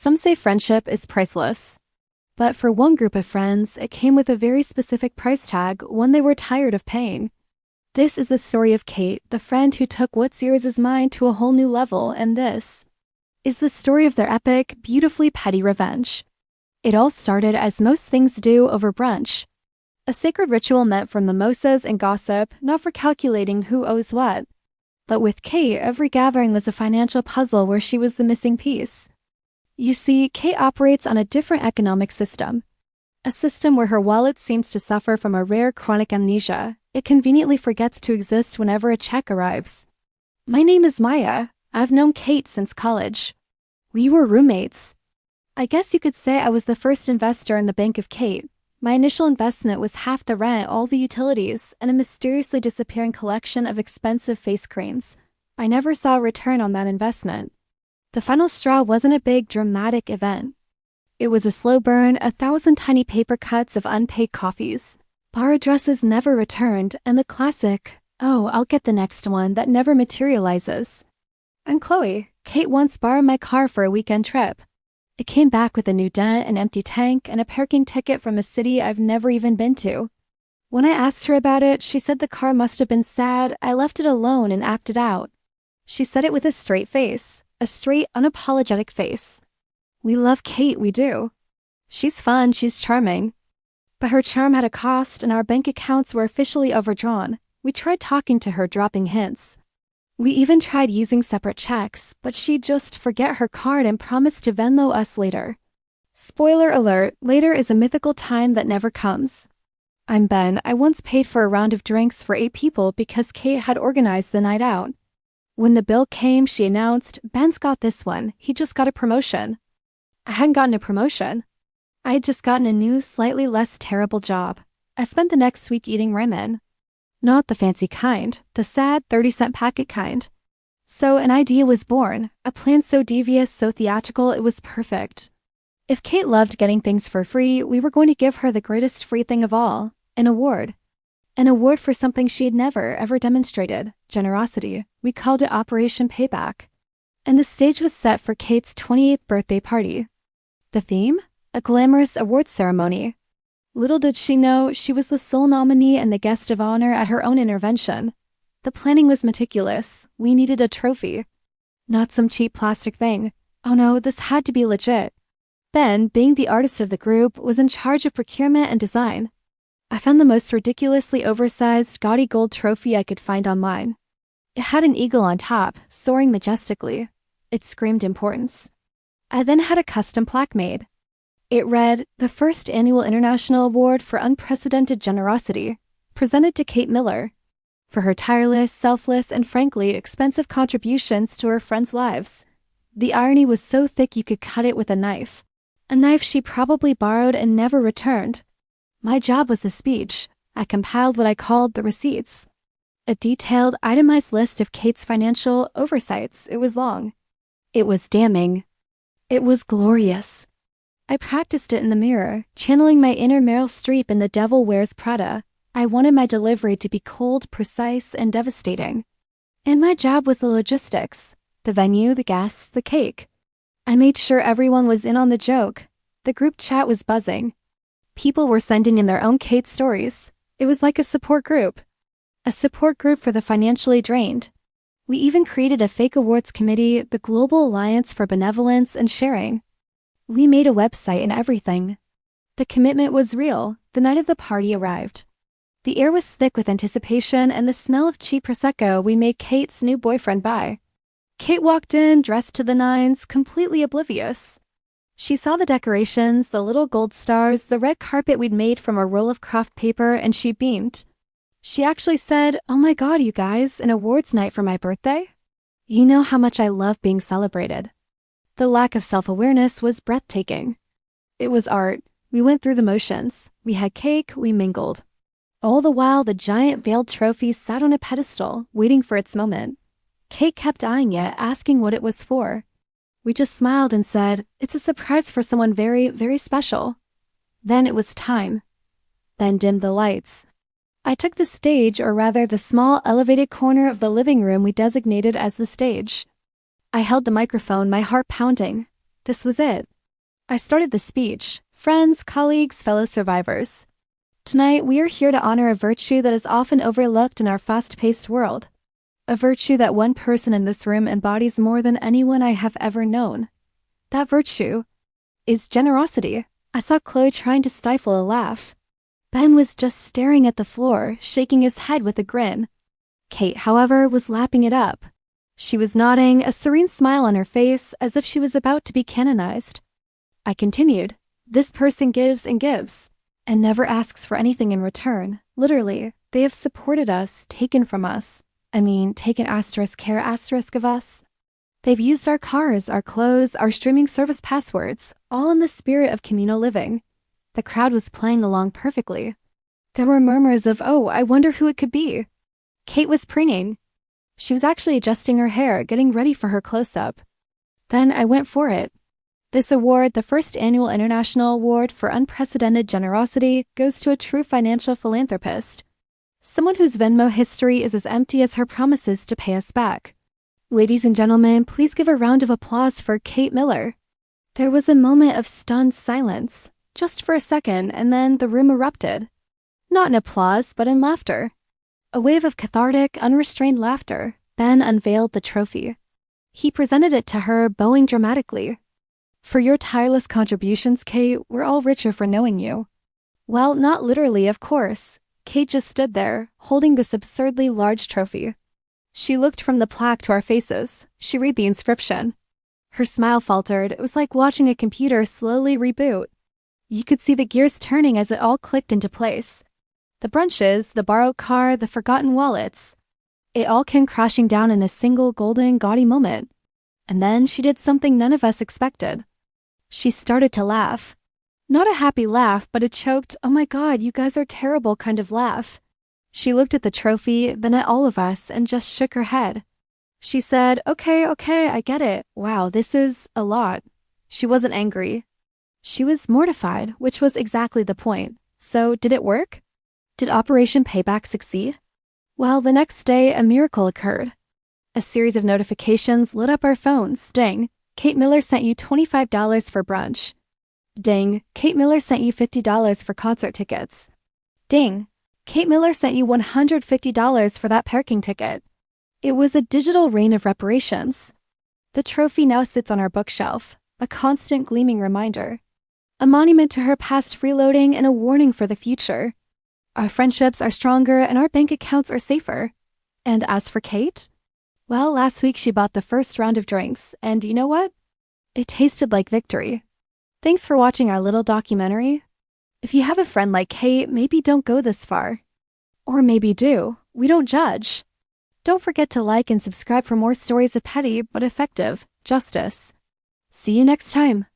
Some say friendship is priceless. But for one group of friends, it came with a very specific price tag, one they were tired of paying. This is the story of Kate, the friend who took what's yours is mine to a whole new level, and this is the story of their epic, beautifully petty revenge. It all started as most things do over brunch. A sacred ritual meant for mimosas and gossip, not for calculating who owes what. But with Kate, every gathering was a financial puzzle where she was the missing piece. You see, Kate operates on a different economic system. A system where her wallet seems to suffer from a rare chronic amnesia. It conveniently forgets to exist whenever a check arrives. My name is Maya. I've known Kate since college. We were roommates. I guess you could say I was the first investor in the bank of Kate. My initial investment was half the rent, all the utilities, and a mysteriously disappearing collection of expensive face creams. I never saw a return on that investment. The final straw wasn't a big, dramatic event. It was a slow burn, 1,000 tiny paper cuts of unpaid coffees. Bar addresses never returned, and the classic, "Oh, I'll get the next one," that never materializes. I'm Chloe. Kate once borrowed my car for a weekend trip. It came back with a new dent, an empty tank, and a parking ticket from a city I've never even been to. When I asked her about it, she said the car must have been sad. I left it alone and acted out. She said it with a straight face, a straight, unapologetic face. We love Kate, we do. She's fun, she's charming. But her charm had a cost, and our bank accounts were officially overdrawn. We tried talking to her, dropping hints. We even tried using separate checks, but she'd just forget her card and promise to Venmo us later. Spoiler alert, later is a mythical time that never comes. I'm Ben. I once paid for a round of drinks for 8 people because Kate had organized the night out. When the bill came, she announced, "Ben's got this one. He just got a promotion." I hadn't gotten a promotion. I had just gotten a new, slightly less terrible job. I spent the next week eating ramen. Not the fancy kind, the sad 30-cent packet kind. So an idea was born, a plan so devious, so theatrical, it was perfect. If Kate loved getting things for free, we were going to give her the greatest free thing of all, an award. An award for something she had never, ever demonstrated, generosity. We called it Operation Payback. And the stage was set for Kate's 28th birthday party. The theme? A glamorous award ceremony. Little did she know, she was the sole nominee and the guest of honor at her own intervention. The planning was meticulous. We needed a trophy. Not some cheap plastic thing. Oh no, this had to be legit. Ben, being the artist of the group, was in charge of procurement and design. I found the most ridiculously oversized, gaudy gold trophy I could find online. It had an eagle on top, soaring majestically. It screamed importance. I then had a custom plaque made. It read, "The first annual International Award for Unprecedented Generosity, presented to Kate Miller, for her tireless, selfless, and frankly expensive contributions to her friends' lives." The irony was so thick you could cut it with a knife she probably borrowed and never returned. My job was the speech. I compiled what I called the receipts. A detailed, itemized list of Kate's financial oversights. It was long. It was damning. It was glorious. I practiced it in the mirror, channeling my inner Meryl Streep in The Devil Wears Prada. I wanted my delivery to be cold, precise, and devastating. And my job was the logistics. The venue, the guests, the cake. I made sure everyone was in on the joke. The group chat was buzzing. People were sending in their own Kate stories. It was like a support group. A support group for the financially drained. We even created a fake awards committee, the Global Alliance for Benevolence and Sharing. We made a website and everything. The commitment was real. The night of the party arrived. The air was thick with anticipation and the smell of cheap Prosecco we made Kate's new boyfriend buy. Kate walked in, dressed to the nines, completely oblivious. She saw the decorations, the little gold stars, the red carpet we'd made from a roll of craft paper, and she beamed. She actually said, "Oh my God, you guys, an awards night for my birthday? You know how much I love being celebrated." The lack of self-awareness was breathtaking. It was art. We went through the motions. We had cake, we mingled. All the while, the giant veiled trophy sat on a pedestal, waiting for its moment. Kate kept eyeing it, asking what it was for. We just smiled and said, "It's a surprise for someone very, very special." Then it was time. Ben dimmed the lights. I took the stage, or rather the small elevated corner of the living room we designated as the stage. I held the microphone, my heart pounding. This was it. I started the speech. Friends, colleagues, fellow survivors. Tonight, we are here to honor a virtue that is often overlooked in our fast-paced world. A virtue that one person in this room embodies more than anyone I have ever known. That virtue is generosity. I saw Chloe trying to stifle a laugh. Ben was just staring at the floor, shaking his head with a grin. Kate, however, was lapping it up. She was nodding, a serene smile on her face, as if she was about to be canonized. I continued. This person gives and gives, and never asks for anything in return. Literally, they have supported us, taken from us. Taken *care* of us. They've used our cars, our clothes, our streaming service passwords, all in the spirit of communal living. The crowd was playing along perfectly. There were murmurs of, "Oh, I wonder who it could be." Kate was preening. She was actually adjusting her hair, getting ready for her close-up. Then I went for it. This award, the first annual International Award for Unprecedented Generosity, goes to a true financial philanthropist. Someone whose Venmo history is as empty as her promises to pay us back. Ladies and gentlemen, please give a round of applause for Kate Miller. There was a moment of stunned silence, just for a second, and then the room erupted. Not in applause, but in laughter. A wave of cathartic, unrestrained laughter. Ben unveiled the trophy. He presented it to her, bowing dramatically. "For your tireless contributions, Kate, we're all richer for knowing you." Well, not literally, of course. Kate just stood there, holding this absurdly large trophy. She looked from the plaque to our faces. She read the inscription. Her smile faltered. It was like watching a computer slowly reboot. You could see the gears turning as it all clicked into place. The brunches, the borrowed car, the forgotten wallets. It all came crashing down in a single golden, gaudy moment. And then she did something none of us expected. She started to laugh. Not a happy laugh, but a choked, "Oh my God, you guys are terrible" kind of laugh. She looked at the trophy, then at all of us, and just shook her head. She said, okay, I get it. Wow, this is a lot." She wasn't angry. She was mortified, which was exactly the point. So, did it work? Did Operation Payback succeed? Well, the next day, a miracle occurred. A series of notifications lit up our phones. Ding, Kate Miller sent you $25 for brunch. Ding, Kate Miller sent you $50 for concert tickets. Ding, Kate Miller sent you $150 for that parking ticket. It was a digital rain of reparations. The trophy now sits on our bookshelf, a constant gleaming reminder. A monument to her past freeloading and a warning for the future. Our friendships are stronger and our bank accounts are safer. And as for Kate? Well, last week she bought the first round of drinks, and you know what? It tasted like victory. Thanks for watching our little documentary. If you have a friend like Kate, maybe don't go this far. Or maybe do. We don't judge. Don't forget to like and subscribe for more stories of petty but effective justice. See you next time.